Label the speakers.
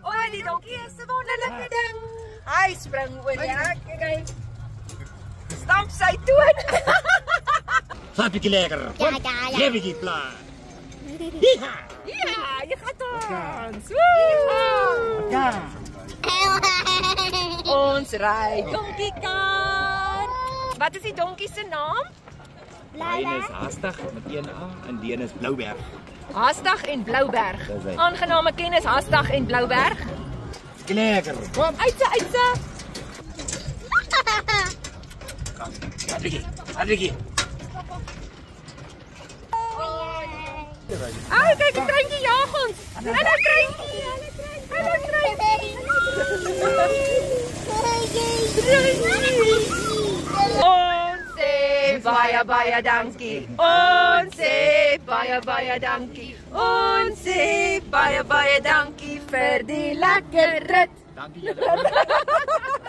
Speaker 1: O, die donkie is 'n wonderlike ding. Hy spring oor die hek, kyk. Stamp sy toon.
Speaker 2: Vat bietjie lekker.
Speaker 3: Ja.
Speaker 2: Jy bietjie pla.
Speaker 1: Ja, jy gaan dans. Woe!
Speaker 2: Ja.
Speaker 1: Ons ry donkiekar. Wat is die donkie se naam?
Speaker 2: Een is Hastig met 1 A en die een is Blouberg.
Speaker 1: Hastig en Blouberg.
Speaker 2: Dis hy.
Speaker 1: Aangename kennis, Hastig en Blouberg.
Speaker 2: Lekker. Kom.
Speaker 1: Uitse.
Speaker 2: Vat bietjie.
Speaker 1: Ai, kyk, die treintjie jag ons. Hallo treintjie. Ons sê baie dankie. Ons sê baie dankie. Ons sê baie dankie vir die lekker rit.
Speaker 2: Dankie julle.